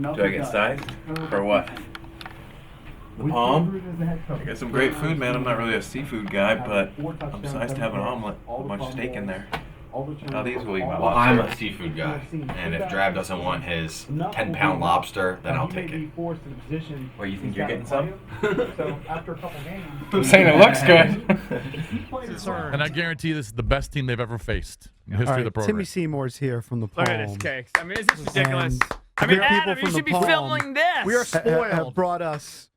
Do I get sized? For what? The Palm? I got some great food, man. I'm not really a seafood guy, but I'm sized to have an omelet. A bunch of steak in there. How these will eat my Well, I'm lobster. a seafood guy, and if Drab doesn't want his 10-pound lobster, then I'll take it. Where you think you're getting some? I'm saying it looks good. And I guarantee this is the best team they've ever faced in the history of the program. Timmy Seymour's here from the Palm. Look at this cakes. I mean, is this ridiculous? And I mean, people Adam, from you the should be Palm filming this. We are spoiled. Have brought us.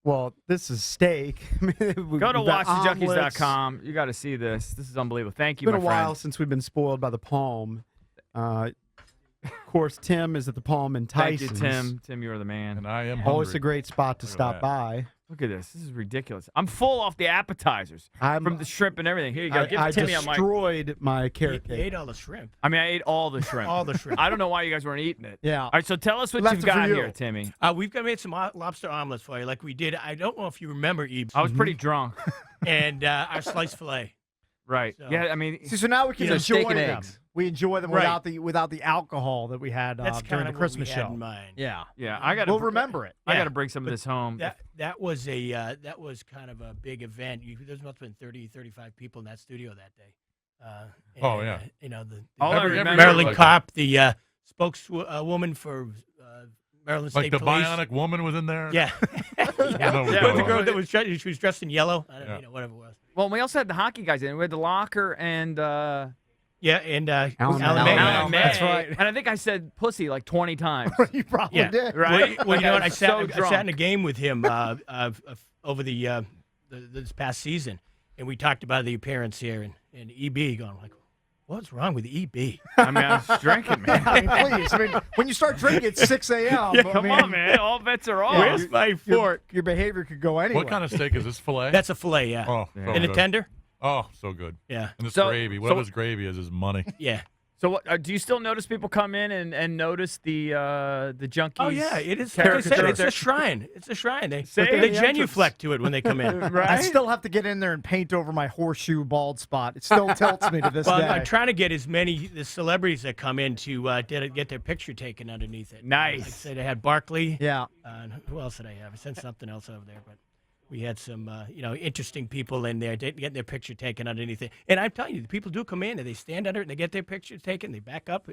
Well, this is steak. Go to watchthejunkies.com. You got to see this. This is unbelievable. Thank you, It's been my a while friend. since we've been spoiled by the Palm. Of course, Tim is at the Palm in Thank Tyson's. you, Tim. Tim, you're the man. And I am Always hungry. a great spot to Look at stop that. by. Look at this. This is ridiculous. I'm full off the appetizers from the shrimp and everything. Here you go. Give I Timmy on my. destroyed my carrot You cake. ate all the shrimp. I mean, I ate all the shrimp. All the shrimp. I don't know why you guys weren't eating it. Yeah. All right, so tell us what Left you've it for got you. here, Timmy. We've got made some lobster omelets for you, like we did. I don't know if you remember, Ebe. I was pretty drunk. And our sliced filet. Right. So- Yeah, I mean, See, so now we can So enjoy steak and them. eggs. We enjoy them Right. without the alcohol that we had That's during kind the of Christmas what we had show. in mind. Yeah. yeah, I got to We'll remember it. I Yeah. got to bring some of this home. That was a that was kind of a big event. There must have been 30, 35 people in that studio that day. Oh, yeah. You know the All I Every- remember, Marilyn like Kopp, the spokeswoman for Maryland Like State the Police. bionic woman was in there? Yeah. I know Yeah, what the it girl was. that was dressed, she was dressed in yellow. I don't Yeah. you know, whatever it was. well, we also had the hockey guys in. We had the locker and Yeah, and Alan May. May. That's right. And I think I said pussy like 20 times. You probably Yeah. did. Right? Well, you know what? I I'm sat so I sat in a drunk. game with him over the this past season, and we talked about the appearance here, and EB going like, what's wrong with EB? I mean, I was drinking, man. I mean, please. I mean, when you start drinking at 6 a.m., Come on, man. All bets are off. Where's my fork? Your behavior could go anywhere. What kind of steak is this, filet? That's a fillet, yeah. Oh, so And a good. tender? Oh, so good. Yeah. And this So- gravy. so- Whatever this gravy is money. Yeah. So, what, do you still notice people come in and notice the junkies? Oh yeah, it is. Like I caricature said, right it's there? a shrine. It's a shrine. They See? they The genuflect to it when they come in. Right? I still have to get in there and paint over my horseshoe bald spot. It still tilts me to this Well, day. I'm trying to get as many the celebrities that come in to get their picture taken underneath it. Nice. Like I said, I had Barkley. Yeah. And who else did I have? I sent something else over there, but we had some interesting people in there getting their picture taken underneath it. And I'm telling you, the people do come in and they stand under it and they get their picture taken. They back up.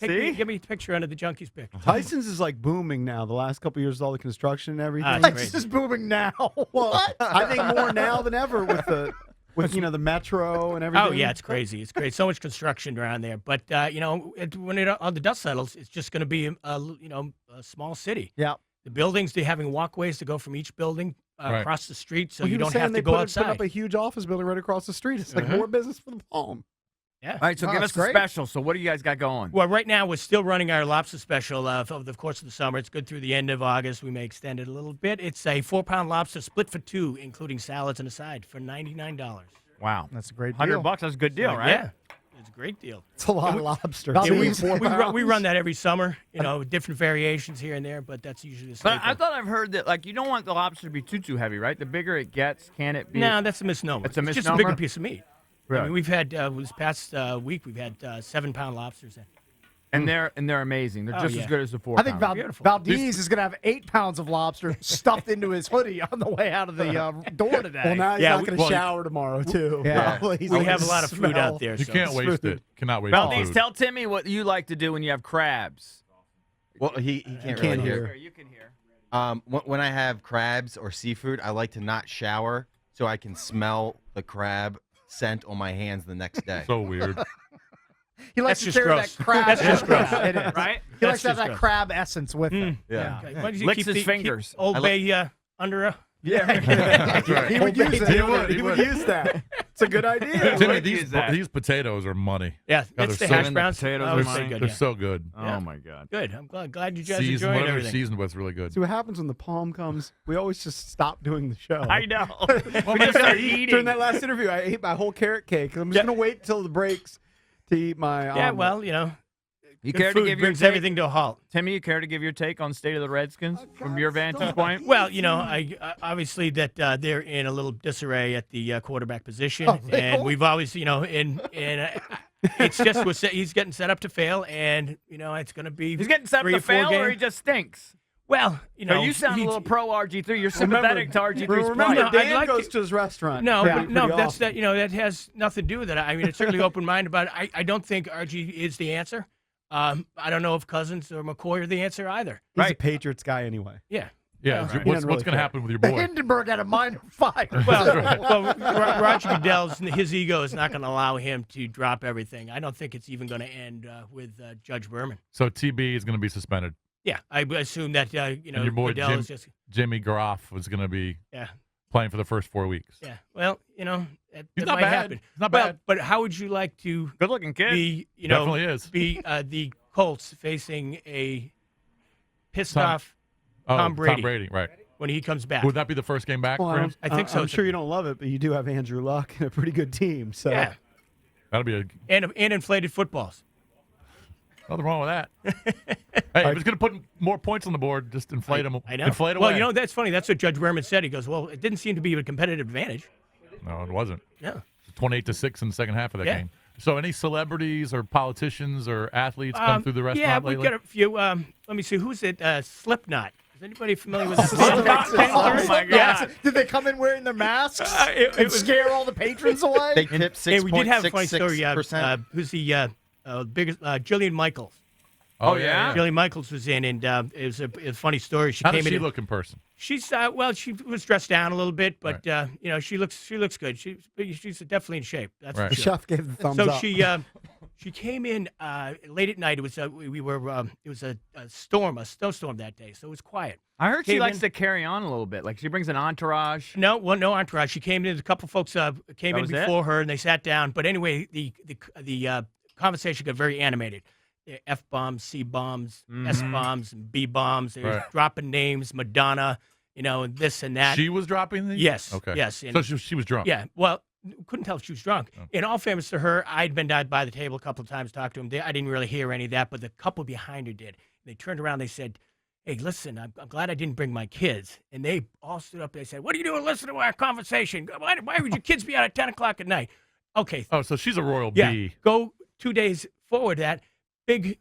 See? Give me a picture under the Junkies picture. Tyson's is like booming now. The last couple of years, with all the construction and everything. Ah, it's It's crazy. just booming now. Well, I think more now than ever with the the metro and everything. Oh yeah, it's crazy. It's great. So much construction around there. But when all the dust settles, it's just going to be a small city. Yeah. The buildings, they're having walkways to go from each building Right. across the street, so Well, he you was don't saying have they to go put outside. up a huge office building right across the street. It's like Uh-huh. more business for the Palm. Yeah. All right, so Oh, give that's us the great. special. So, what do you guys got going? Well, right now we're still running our lobster special over the course of the summer. It's good through the end of August. We may extend it a little bit. It's a 4-pound lobster split for two, including salads and a side, for $99. Wow. That's a great deal. $100. That's a good deal, right? Yeah, it's a great deal. It's a lot of lobster. Yeah, too. we, 4 we run pounds. that every summer. Different variations here and there, but that's usually the But staple. I thought I've heard that, like, you don't want the lobster to be too heavy, right? The bigger it gets, can it be? No, that's a misnomer. It's a just a misnomer? bigger piece of meat. I Right. mean, we've had this past week we've had 7-pound lobsters in. And they're amazing. They're Oh, just yeah. as good as the 4 I think Beautiful. Valdez is going to have 8 pounds of lobster stuffed into his hoodie on the way out of the door today. Well, now he's Yeah, not going to well, shower tomorrow, too. Yeah. Probably. He's We gonna have a lot of food smell. out there. You so can't it's waste food. it. Cannot waste Valdez, food. tell Timmy what you like to do when you have crabs. Well, he can't can't really hear. hear. You can hear. When I have crabs or seafood, I like to not shower so I can smell the crab scent on my hands the next day. So weird. He likes That's to just carry gross. that crab. That's just gross. Yeah, it is. Right? He That's likes to have just that gross. crab essence with him. Yeah. Okay, why don't you Licks keep his keep fingers. Old Bay under a. Yeah. That's right. He would use that. He He would would. use that. It's a good idea. Timmy, What these is that? these potatoes are money. Yeah, God, that's the they're hash so- browns. potatoes Oh, are it's mine. so good. They're Yeah. so good. Oh, my God. Good. I'm glad you guys Seasoned, enjoyed whatever everything. seasoned with, really good. See what happens when the Palm comes? We always just stop doing the show. I know. Well, we just start eating. During that last interview, I ate my whole carrot cake. I'm just going to wait till the breaks to eat my Yeah, omelet. well, You good care to food give your brings take? everything to a halt. Timmy, you care to give your take on state of the Redskins from your vantage point? Well, I obviously that they're in a little disarray at the quarterback position, Oh, they and are? we've always, and It's just he's getting set up to fail, and it's going to be. He's getting set up 3 to or 4 fail, or games. he just stinks. Well, No, you sound a little pro RG3. You're sympathetic to RG3's Remember, plight. No, I'd Dan like goes to- to his restaurant. No, Yeah, but no, pretty that's often. that has nothing to do with it. I mean, it's certainly open-minded about it. I don't think RG is the answer. I don't know if Cousins or McCoy are the answer either. He's a Patriots guy anyway. Yeah. Yeah, Well, what's, he doesn't really what's going to care. happen with your The boy? Hindenburg had a minor fight. Well, Roger Goodell's his ego is not going to allow him to drop everything. I don't think it's even going to end with Judge Berman. So TB is going to be suspended. Yeah, I assume that And your boy Goodell is just Jimmy Garoff was going to be yeah. playing for the first 4 weeks. Yeah, well, that He's not might bad. happen. He's not well, bad. but how would you like to Good-looking kid. be, Definitely is. be the Colts facing a pissed off Tom Brady. Right. when he comes back? Would that be the first game back Well, for him? I think so. I'm sure you don't love it, but you do have Andrew Luck and a pretty good team. So Yeah, That'll be and inflated footballs. nothing wrong with that. Hey, if he's going to put more points on the board, just inflate them. I know. Inflate away. Well, that's funny. That's what Judge Berman said. He goes, well, it didn't seem to be a competitive advantage. No, it wasn't. No. 28-6 in the second half of that Yeah. game. So, any celebrities or politicians or athletes come through the restaurant Yeah, lately? we've got a few. Let me see. Who's it? Slipknot. Is anybody familiar with Slipknot. Slipknot? Oh, my God. Did they come in wearing their masks it and was- scare all the patrons away? They tip Hey, we did have a funny story. 6.66%. Who's the biggest? Jillian Michaels. Oh, yeah? Jillian Michaels was in, and it was a funny story. She How came does she in. look in person? She's well, she was dressed down a little bit, but she looks good. She's definitely in shape. That's Right. for The sure. chef gave the thumbs So up. she came in late at night. It was it was a snowstorm that day, so it was quiet. I heard she Came likes in- to carry on a little bit. Like she brings an entourage. No entourage. She came in. A couple folks came That in was it? before her, and they sat down. But anyway, the conversation got very animated. F bombs, C bombs, S bombs, and B bombs. They were Right. dropping names, Madonna, and this and that. She was dropping these? Yes. Okay. Yes. So she was drunk. Yeah. Well, couldn't tell if she was drunk. Oh. In all fairness to her, I'd been down by the table a couple of times, talked to him. I didn't really hear any of that, but the couple behind her did. They turned around. They said, "Hey, listen, I'm glad I didn't bring my kids." And they all stood up. They said, "What are you doing listening to our conversation? Why would your kids be out at 10 o'clock at night?" Okay. Oh, so she's a royal Yeah. bee. Go 2 days forward that big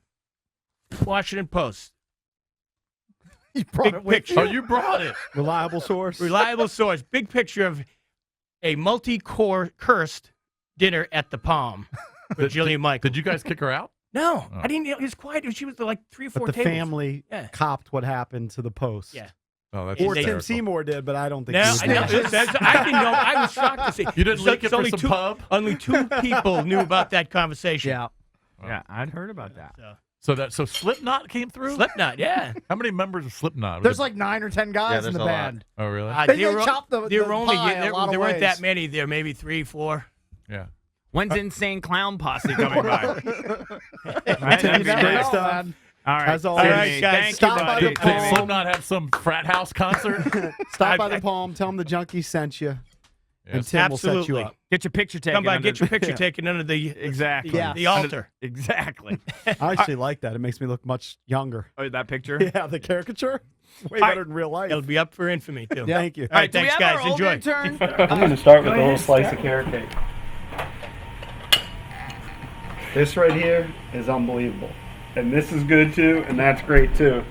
Washington Post. You brought big it with picture. Oh, you brought it. Reliable source. Reliable source. Big picture of a multi-cursed dinner at the Palm with Jillian Michaels. Did you guys kick her out? No, Oh. I didn't. It was quiet. She was like 3 or 4 But the tables. family Yeah. copped what happened to the Post. Yeah. Oh, that's Or Tim hysterical. Seymour did, but I don't think No, he I, was know, there. I didn't know. I was shocked to see. You didn't leak it It's for only some two, pub? Only 2 people knew about that conversation. Yeah. Yeah, I'd heard about that. So, So Slipknot came through? Slipknot, yeah. How many members of Slipknot? There's like 9 or 10 guys in there's the a lot. band. Oh, really? They there were- chopped the there were only pie a there, lot of there weren't ways. that many. There maybe 3, 4. Yeah. When's Insane Clown Posse coming by? Right, that'd be Great nice. stuff, man. All right, As always. Timmy, All right, guys, thank you, stop by buddy. the Did Palm. Slipknot have some frat house concert? Stop by the I- Palm. Tell them the Junkies sent you, and Yes. Tim will set you Absolutely. up. Get your picture taken. Come by, under get your picture yeah. taken under the Exactly. Yeah. the altar. Exactly. I actually like that. It makes me look much younger. Oh, that picture? Yeah, the caricature. Way All better than real life. It'll be up for infamy too. Yeah, thank you. All right, Do we thanks, have guys. our Enjoy. older turn? I'm going to start with a little slice of carrot cake. This right here is unbelievable. And this is good too, and that's great too.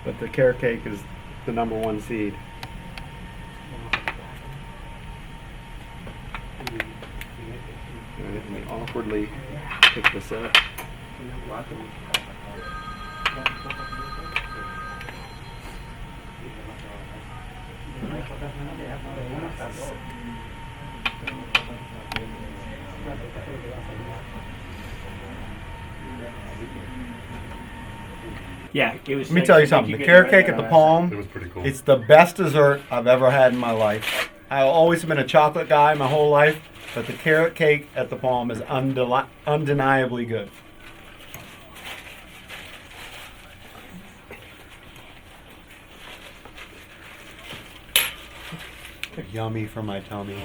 But the carrot cake is the #1 seed. Let me awkwardly pick this up. Yeah, it was. Let me tell you something. The carrot cake at the Palm, It was pretty cool. it's the best dessert I've ever had in my life. I've always been a chocolate guy my whole life, but the carrot cake at the Palm is undeniably good. Yummy for my tummy.